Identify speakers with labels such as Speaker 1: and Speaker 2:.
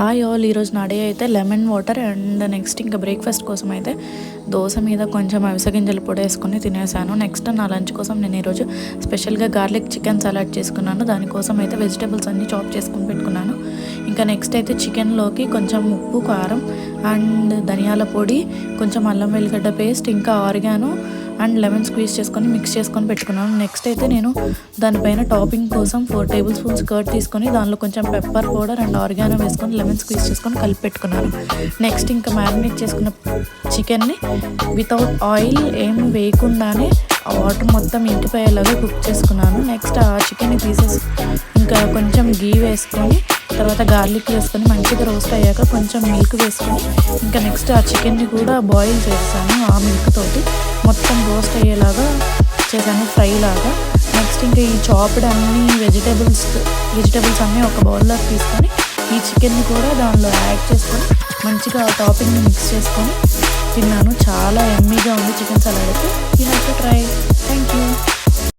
Speaker 1: Hi all, ఈరోజు నా day అయితే లెమన్ వాటర్ అండ్ నెక్స్ట్ ఇంకా బ్రేక్ఫాస్ట్ కోసం అయితే దోశ మీద కొంచెం అవిసె గింజలు పొడి వేసుకొని తినేసాను. నెక్స్ట్ నా లంచ్ కోసం నేను ఈరోజు స్పెషల్గా గార్లిక్ చికెన్ సలాడ్ చేసుకున్నాను. దానికోసం అయితే వెజిటేబుల్స్ అన్నీ చాప్ చేసుకొని పెట్టుకున్నాను. ఇంకా నెక్స్ట్ అయితే చికెన్లోకి కొంచెం ఉప్పు, కారం అండ్ ధనియాల పొడి, కొంచెం అల్లం వెల్లిగడ్డ పేస్ట్, ఇంకా ఆరిగానో అండ్ లెమన్ స్క్వీజ్ చేసుకొని మిక్స్ చేసుకొని పెట్టుకున్నాను. నెక్స్ట్ అయితే నేను దానిపైన టాపింగ్ కోసం 4 టేబుల్ స్పూన్స్ కర్డ్ తీసుకొని దానిలో కొంచెం పెప్పర్ పౌడర్ అండ్ ఆరిగానో వేసుకొని లెమన్ స్క్వీజ్ చేసుకొని కలిపి పెట్టుకున్నాను. నెక్స్ట్ ఇంకా మ్యారినేట్ చేసుకున్న చికెన్ని వితౌట్ ఆయిల్ ఏమి వేయకుండానే ఆ వాటర్ మొత్తం ఇంకిపోయేలాగా కుక్ చేసుకున్నాను. నెక్స్ట్ ఆ చికెన్ని తీసేసి ఇంకా కొంచెం గీ వేసుకొని తర్వాత గార్లిక్ వేసుకొని మంచిగా రోస్ట్ అయ్యాక కొంచెం మిల్క్ వేసుకొని ఇంకా నెక్స్ట్ ఆ చికెన్ని కూడా బాయిల్ చేశాను. ఆ మిల్క్ తోటి మొత్తం రోస్ట్ అయ్యేలాగా చేశాను, ఫ్రై లాగా. నెక్స్ట్ ఇంకా ఈ చాప్డ్ అన్ని వెజిటేబుల్స్ అన్నీ ఒక బౌల్లో తీసుకొని ఈ చికెన్ని కూడా దానిలో యాడ్ చేసుకొని మంచిగా టాపింగ్ని మిక్స్ చేసుకొని తిన్నాను. చాలా యమ్మీగా ఉంది చికెన్ సలాడ్ అయితే. You have to try. Thank you.